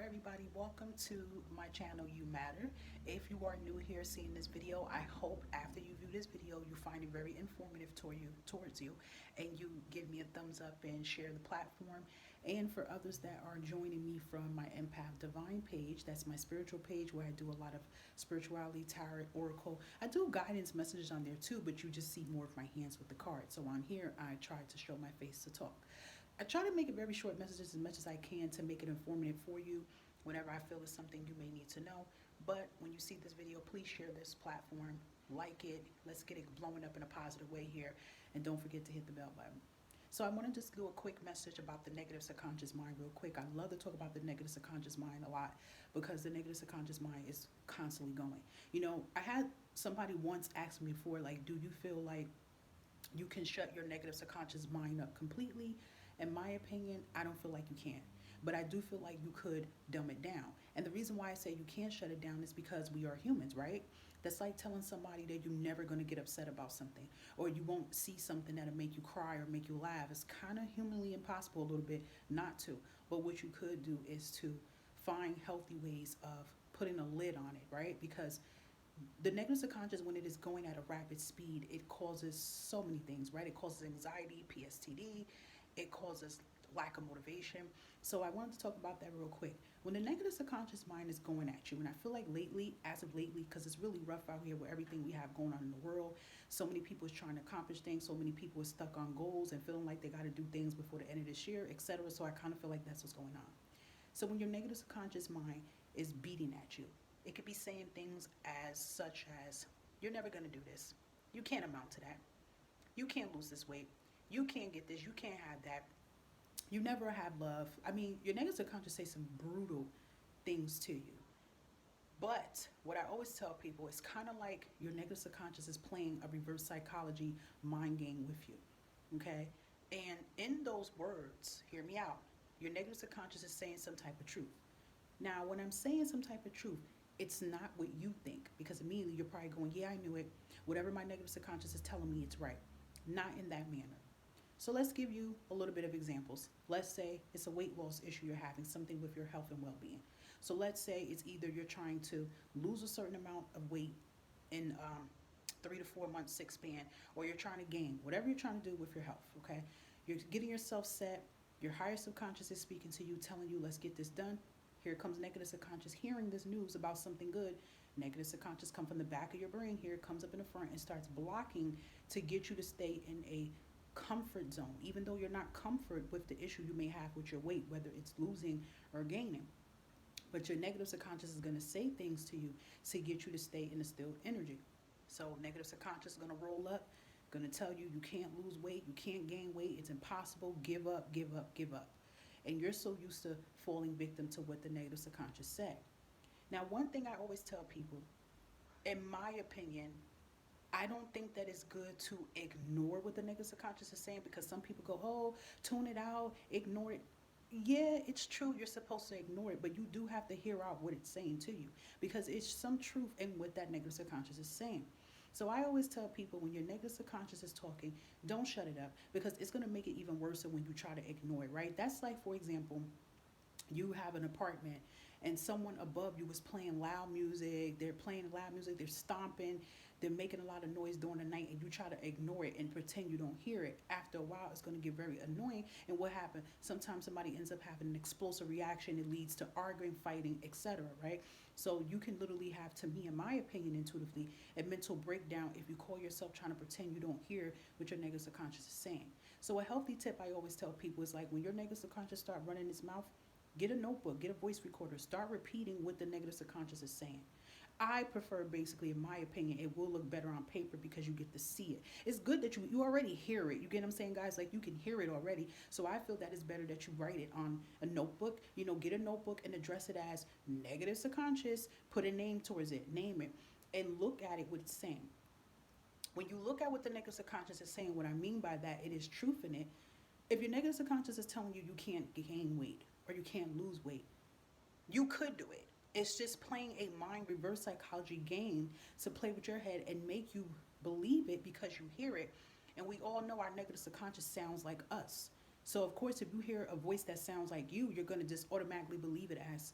everybody, welcome to my channel You Matter. If you are new here seeing this video, I hope after you view this video you find it very informative towards you and you give me a thumbs up and share the platform. And for others that are joining me from my Empath Divine page, that's my spiritual page where I do a lot of spirituality, tarot, oracle. I do guidance messages on there too, but you just see more of my hands with the cards. So on here I try to show my face to talk. I try to make it very short messages as much as I can to make it informative for you whenever I feel it's something you may need to know. But when you see this video, please share this platform, like it, let's get it blowing up in a positive way here, and don't forget to hit the bell button. So I want to just do a quick message about the negative subconscious mind real quick. I love to talk about the negative subconscious mind a lot because the negative subconscious mind is constantly going. I had somebody once ask me before, like, do you feel like you can shut your negative subconscious mind up completely? In my opinion, I don't feel like you can. But I do feel like you could dumb it down. And the reason why I say you can't shut it down is because we are humans, right? That's like telling somebody that you're never going to get upset about something, or you won't see something that'll make you cry or make you laugh. It's kind of humanly impossible a little bit not to. But what you could do is to find healthy ways of putting a lid on it, right? Because the negative subconscious, when it is going at a rapid speed, it causes so many things, right? It causes anxiety, PSTD, it causes lack of motivation. So I wanted to talk about that real quick. When the negative subconscious mind is going at you, and I feel like lately, as of lately, because it's really rough out here with everything we have going on in the world, so many people is trying to accomplish things, so many people are stuck on goals and feeling like they got to do things before the end of this year, etc. So I kind of feel like that's what's going on. So when your negative subconscious mind is beating at you, it could be saying things as such as, you're never going to do this. You can't amount to that. You can't lose this weight. You can't get this. You can't have that. You never have love. I mean, your negative subconscious say some brutal things to you. But what I always tell people is kind of like your negative subconscious is playing a reverse psychology mind game with you. Okay? And in those words, hear me out, your negative subconscious is saying some type of truth. Now, when I'm saying some type of truth, it's not what you think, because immediately you're probably going, yeah, I knew it. Whatever my negative subconscious is telling me, it's right. Not in that manner. So let's give you a little bit of examples. Let's say it's a weight loss issue you're having, something with your health and well-being. So let's say it's either you're trying to lose a certain amount of weight in 3 to 4 months, 6 span, or you're trying to gain, whatever you're trying to do with your health, okay? You're getting yourself set. Your higher subconscious is speaking to you, telling you, let's get this done. Here comes negative subconscious hearing this news about something good. Negative subconscious come from the back of your brain. Here it comes up in the front and starts blocking to get you to stay in a comfort zone, even though you're not comfort with the issue you may have with your weight, whether it's losing or gaining. But your negative subconscious is going to say things to you to get you to stay in a still energy. So negative subconscious is going to roll up, going to tell you you can't lose weight, you can't gain weight, it's impossible, give up, give up, give up. And you're so used to falling victim to what the negative subconscious said. Now, one thing I always tell people, in my opinion, I don't think that it's good to ignore what the negative subconscious is saying, because some people go, oh, tune it out, ignore it. Yeah, it's true, you're supposed to ignore it, but you do have to hear out what it's saying to you, because it's some truth in what that negative subconscious is saying. So I always tell people, when your negative subconscious is talking, don't shut it up, because it's going to make it even worse when you try to ignore it, right? That's like, for example, you have an apartment and someone above you is playing loud music, they're stomping, they're making a lot of noise during the night, and you try to ignore it and pretend you don't hear it. After a while, it's going to get very annoying. And what happens? Sometimes somebody ends up having an explosive reaction. It leads to arguing, fighting, etc., right? So you can literally have, to me, in my opinion, intuitively, a mental breakdown if you call yourself trying to pretend you don't hear what your negative subconscious is saying. So a healthy tip I always tell people is, like, when your negative subconscious start running its mouth, get a notebook, get a voice recorder, start repeating what the negative subconscious is saying. I prefer, basically, in my opinion, it will look better on paper because you get to see it. It's good that you already hear it. You get what I'm saying, guys? Like, you can hear it already. So I feel that it's better that you write it on a notebook. Get a notebook and address it as negative subconscious, put a name towards it, name it, and look at it what it's saying. When you look at what the negative subconscious is saying, what I mean by that, it is truth in it. If your negative subconscious is telling you you can't gain weight or you can't lose weight, you could do it. It's just playing a mind reverse psychology game to play with your head and make you believe it because you hear it. And we all know our negative subconscious sounds like us. So, of course, if you hear a voice that sounds like you, you're going to just automatically believe it as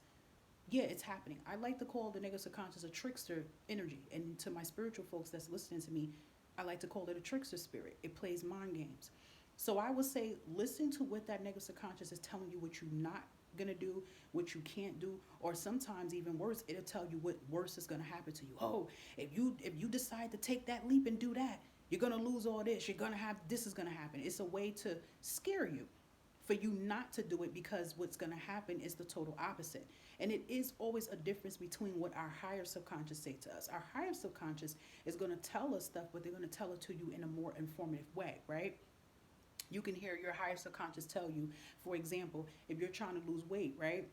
Yeah, it's happening. I like to call the negative subconscious a trickster energy. And to my spiritual folks that's listening to me, I like to call it a trickster spirit. It plays mind games. So I would say listen to what that negative subconscious is telling you what you're not gonna do, what you can't do, or sometimes even worse, it'll tell you what worse is gonna happen to you. Oh, if you decide to take that leap and do that, you're gonna lose all this. You're gonna have this is gonna happen. It's a way to scare you for you not to do it because what's going to happen is the total opposite. And it is always a difference between what our higher subconscious say to us. Our higher subconscious is going to tell us stuff, but they're going to tell it to you in a more informative way, right? You can hear your higher subconscious tell you, for example, if you're trying to lose weight, right?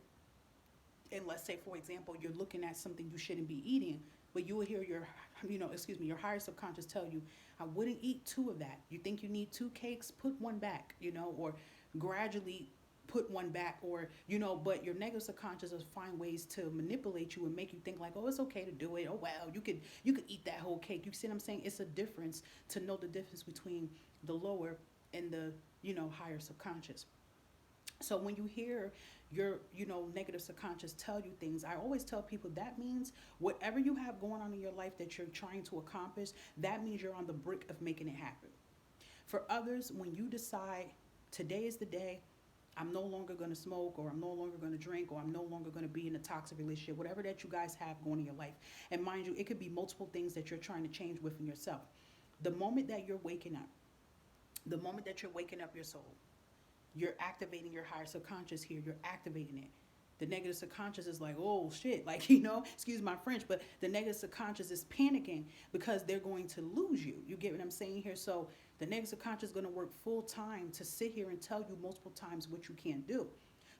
And let's say, for example, you're looking at something you shouldn't be eating, but you will hear your higher subconscious tell you, I wouldn't eat two of that. You think you need two cakes? Put one back, or gradually put one back, but your negative subconscious will find ways to manipulate you and make you think like, oh, it's okay to do it. Oh, well, you could eat that whole cake. You see what I'm saying? It's a difference to know the difference between the lower and the, higher subconscious. So when you hear your, negative subconscious tell you things, I always tell people that means whatever you have going on in your life that you're trying to accomplish, that means you're on the brink of making it happen. For others, when you decide today is the day, I'm no longer going to smoke, or I'm no longer going to drink, or I'm no longer going to be in a toxic relationship, whatever that you guys have going in your life. And mind you, it could be multiple things that you're trying to change within yourself. The moment that you're waking up, the moment that you're waking up your soul, you're activating your higher subconscious here. You're activating it. The negative subconscious is like, oh shit, like, excuse my French, but the negative subconscious is panicking because they're going to lose you. You get what I'm saying here? So the negative subconscious is going to work full time to sit here and tell you multiple times what you can't do.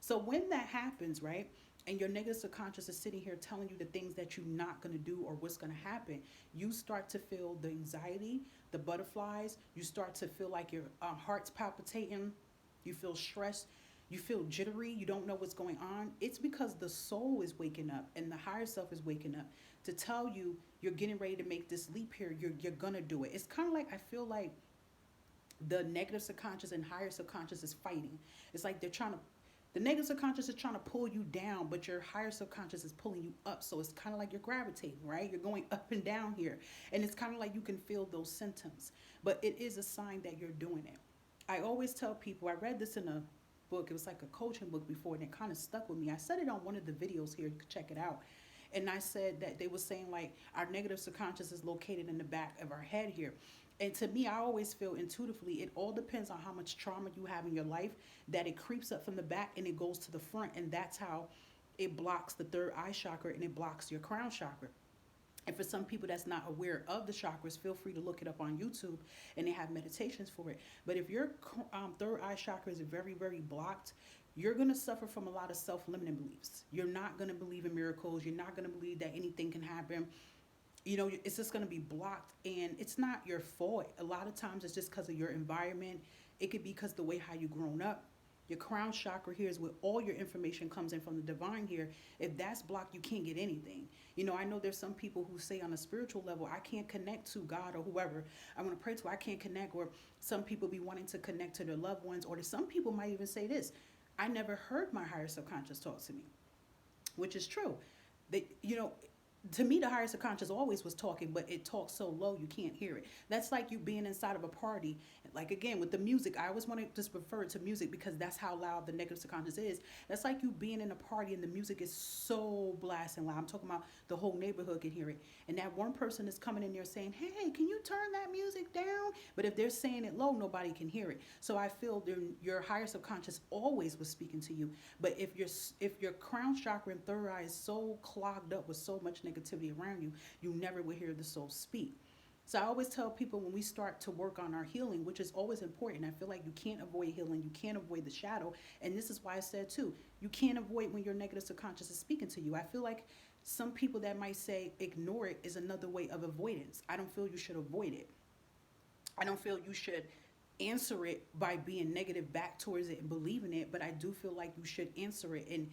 So when that happens, right, and your negative subconscious is sitting here telling you the things that you're not going to do or what's going to happen, you start to feel the anxiety, the butterflies. You start to feel like your heart's palpitating. You feel stressed. You feel jittery. You don't know what's going on. It's because the soul is waking up and the higher self is waking up to tell you you're getting ready to make this leap here. You're going to do it. It's kind of like, I feel like the negative subconscious and higher subconscious is fighting. It's like the negative subconscious is trying to pull you down, but your higher subconscious is pulling you up. So it's kind of like you're gravitating, right? You're going up and down here. And it's kind of like you can feel those symptoms. But it is a sign that you're doing it. I always tell people, I read this in a book. It was like a coaching book before, and it kind of stuck with me. I said it on one of the videos here. You can check it out. And I said that they were saying like our negative subconscious is located in the back of our head here. And to me, I always feel intuitively, it all depends on how much trauma you have in your life, that it creeps up from the back and it goes to the front. And that's how it blocks the third eye chakra and it blocks your crown chakra. And for some people that's not aware of the chakras, feel free to look it up on YouTube, and they have meditations for it. But if your third eye chakra is very, very blocked, you're going to suffer from a lot of self-limiting beliefs. You're not going to believe in miracles. You're not going to believe that anything can happen. It's just going to be blocked, and it's not your fault. A lot of times it's just because of your environment. It could be because the way how you grown up. Your crown chakra here is where all your information comes in from the divine here. If that's blocked, you can't get anything. I know there's some people who say on a spiritual level, I can't connect to God or whoever I want to pray to. I can't connect. Or some people be wanting to connect to their loved ones. Or some people might even say this, I never heard my higher subconscious talk to me, which is true. To me, the higher subconscious always was talking, but it talks so low you can't hear it. That's like you being inside of a party. Like, again, with the music, I always want to just refer to music because that's how loud the negative subconscious is. That's like you being in a party and the music is so blasting loud. I'm talking about the whole neighborhood can hear it. And that one person is coming in there saying, hey, can you turn that music down? But if they're saying it low, nobody can hear it. So I feel your higher subconscious always was speaking to you. But if your crown chakra and third eye is so clogged up with so much negativity around you, you never will hear the soul speak. So I always tell people when we start to work on our healing, which is always important, I feel like you can't avoid healing, you can't avoid the shadow. And this is why I said too, you can't avoid when your negative subconscious is speaking to you. I feel like some people that might say ignore it is another way of avoidance. I don't feel you should avoid it. I don't feel you should answer it by being negative back towards it and believing it, but I do feel like you should answer it and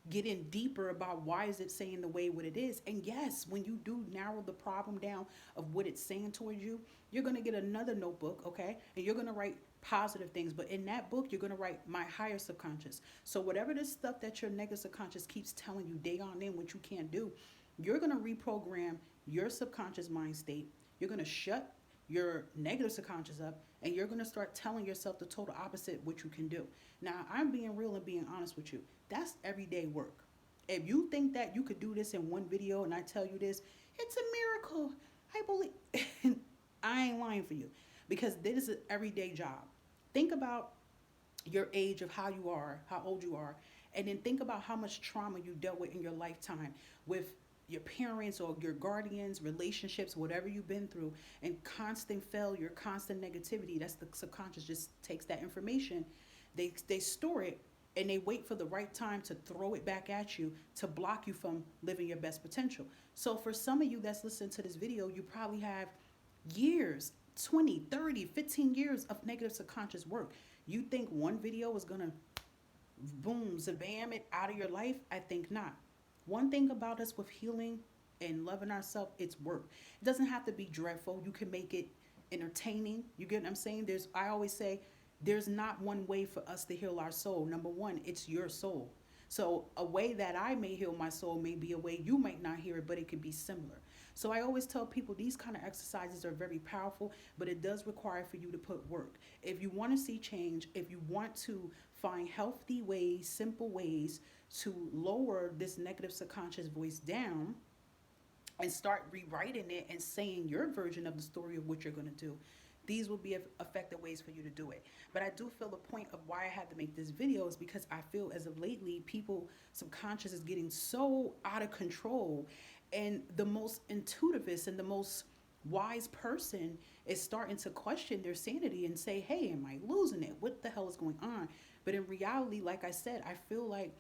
get in deeper about why is it saying the way what it is. And yes, when you do narrow the problem down of what it's saying towards you, you're going to get another notebook, okay? And you're going to write positive things. But in that book, you're going to write my higher subconscious. So whatever this stuff that your negative subconscious keeps telling you day on in what you can't do, you're going to reprogram your subconscious mind state. You're going to shut your negative subconscious up, and you're going to start telling yourself the total opposite what you can do. Now, I'm being real and being honest with you. That's everyday work. If you think that you could do this in one video and I tell you this, it's a miracle. I believe. I ain't lying for you, because this is an everyday job. Think about your age of how you are, how old you are, and then think about how much trauma you dealt with in your lifetime with your parents or your guardians, relationships, whatever you've been through, and constant failure, constant negativity. That's the subconscious just takes that information, they store it, and they wait for the right time to throw it back at you to block you from living your best potential. So for some of you that's listening to this video, you probably have years, 20, 30, 15 years of negative subconscious work. You think one video is going to boom, zabam it out of your life? I think not. One thing about us with healing and loving ourselves, it's work. It doesn't have to be dreadful. You can make it entertaining. You get what I'm saying? I always say, there's not one way for us to heal our soul. Number one, it's your soul. So a way that I may heal my soul may be a way you might not hear it, but it could be similar. So I always tell people these kind of exercises are very powerful, but it does require for you to put work. If you want to see change, if you want to find healthy ways, simple ways to lower this negative subconscious voice down and start rewriting it and saying your version of the story of what you're going to do, these will be effective ways for you to do it. But I do feel the point of why I had to make this video is because I feel as of lately, people subconscious is getting so out of control, and the most intuitivist and the most wise person is starting to question their sanity and say, hey, am I losing it? What the hell is going on? But in reality, like I said, I feel like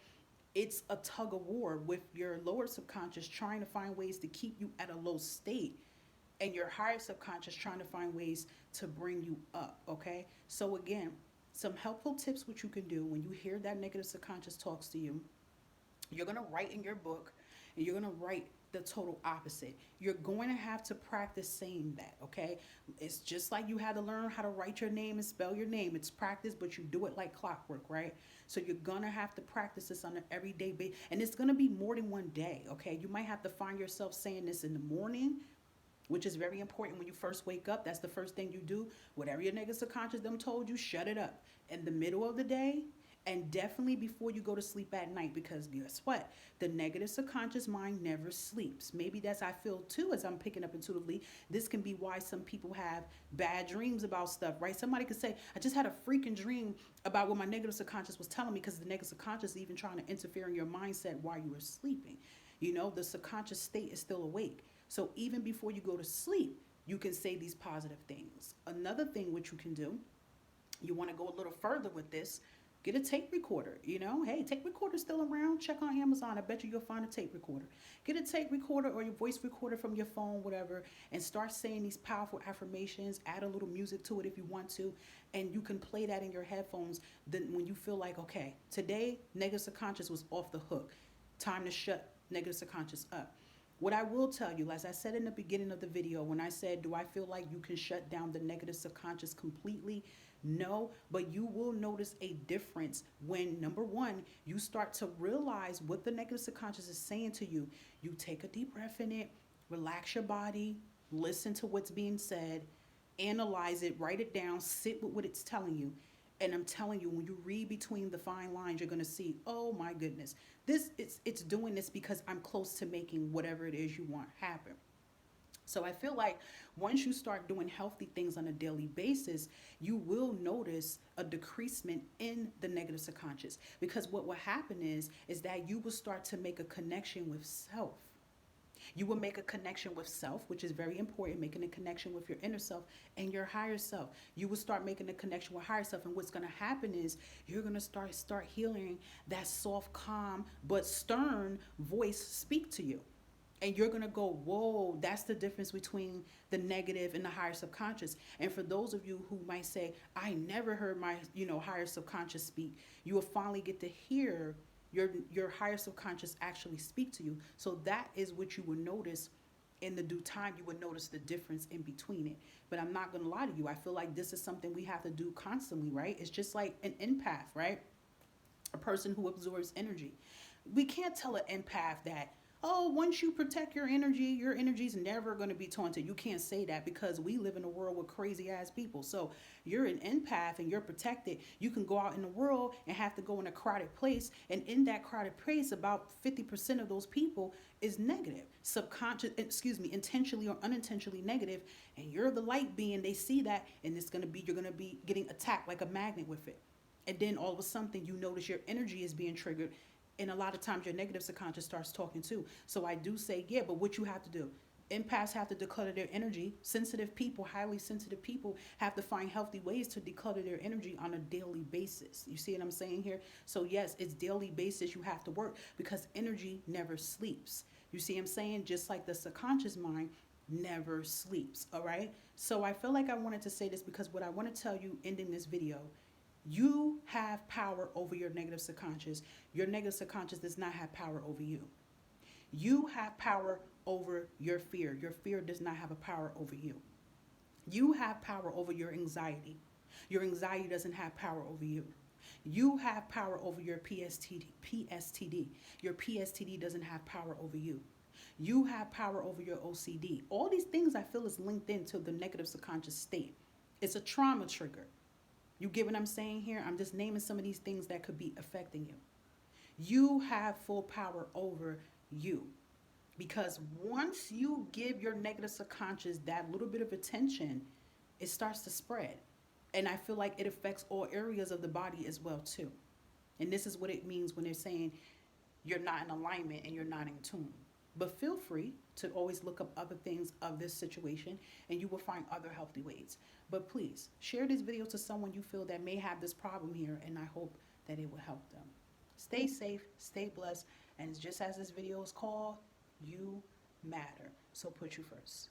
it's a tug of war with your lower subconscious trying to find ways to keep you at a low state, and your higher subconscious trying to find ways to bring you up, okay? So again, some helpful tips which you can do when you hear that negative subconscious talks to you. You're going to write in your book, and you're going to write the total opposite. You're going to have to practice saying that, okay? It's just like you had to learn how to write your name and spell your name. It's practice, but you do it like clockwork, right? So you're going to have to practice this on an everyday basis, and it's going to be more than one day, okay? You might have to find yourself saying this in the morning, which is very important. When you first wake up, that's the first thing you do. Whatever your negative subconscious them told you, shut it up. In the middle of the day, and definitely before you go to sleep at night, because guess what? The negative subconscious mind never sleeps. Maybe that's I feel too, as I'm picking up intuitively. This can be why some people have bad dreams about stuff, right? Somebody could say, I just had a freaking dream about what my negative subconscious was telling me, because the negative subconscious is even trying to interfere in your mindset while you were sleeping. You know, the subconscious state is still awake. So even before you go to sleep, you can say these positive things. Another thing which you can do, you want to go a little further with this, get a tape recorder. You know, hey, tape recorder's still around. Check on Amazon. I bet you'll find a tape recorder. Get a tape recorder or your voice recorder from your phone, whatever, and start saying these powerful affirmations. Add a little music to it if you want to, and you can play that in your headphones. Then when you feel like, okay, today negative subconscious was off the hook, time to shut negative subconscious up. What I will tell you, as I said in the beginning of the video, when I said, do I feel like you can shut down the negative subconscious completely? No, but you will notice a difference when, number one, you start to realize what the negative subconscious is saying to you. You take a deep breath in it, relax your body, listen to what's being said, analyze it, write it down, sit with what it's telling you. And I'm telling you, when you read between the fine lines, you're going to see, oh my goodness, it's doing this because I'm close to making whatever it is you want happen. So I feel like once you start doing healthy things on a daily basis, you will notice a decreasement in the negative subconscious, because what will happen is that you will start to make a connection with self. You will make a connection with self, which is very important, making a connection with your inner self and your higher self. You will start making a connection with higher self, and what's going to happen is you're going to start hearing that soft, calm, but stern voice speak to you. And you're going to go, whoa, that's the difference between the negative and the higher subconscious. And for those of you who might say, I never heard my, higher subconscious speak, you will finally get to hear your higher subconscious actually speak to you. So that is what you will notice in the due time, you would notice the difference in between it. But I'm not going to lie to you. I feel like this is something we have to do constantly, right? It's just like an empath, right? A person who absorbs energy. We can't tell an empath that, oh, once you protect your energy's never going to be taunted. You can't say that because we live in a world with crazy ass people. So you're an empath and you're protected. You can go out in the world and have to go in a crowded place. And in that crowded place, about 50% of those people is negative, subconscious, excuse me, intentionally or unintentionally negative. And you're the light being. They see that, and you're going to be getting attacked like a magnet with it. And then all of a sudden, you notice your energy is being triggered, and a lot of times your negative subconscious starts talking too. So I do say, yeah, but what you have to do, empaths have to declutter their energy. Sensitive people, highly sensitive people, have to find healthy ways to declutter their energy on a daily basis. You see what I'm saying here? So yes, it's daily basis you have to work, because energy never sleeps. You see what I'm saying? Just like the subconscious mind never sleeps. All right. So I feel like I wanted to say this because what I want to tell you ending this video, you have power over your negative subconscious. Your negative subconscious does not have power over you. You have power over your fear. Your fear does not have a power over you. You have power over your anxiety. Your anxiety doesn't have power over you. You have power over your PSTD. Your PSTD doesn't have power over you. You have power over your OCD. All these things I feel is linked into the negative subconscious state. It's a trauma trigger. You get what I'm saying here? I'm just naming some of these things that could be affecting you. You have full power over you. Because once you give your negative subconscious that little bit of attention, it starts to spread. And I feel like it affects all areas of the body as well too. And this is what it means when they're saying you're not in alignment and you're not in tune. But feel free to always look up other things of this situation, and you will find other healthy ways. But please share this video to someone you feel that may have this problem here, and I hope that it will help them. Stay safe, stay blessed, and just as this video is called, you matter. So put you first.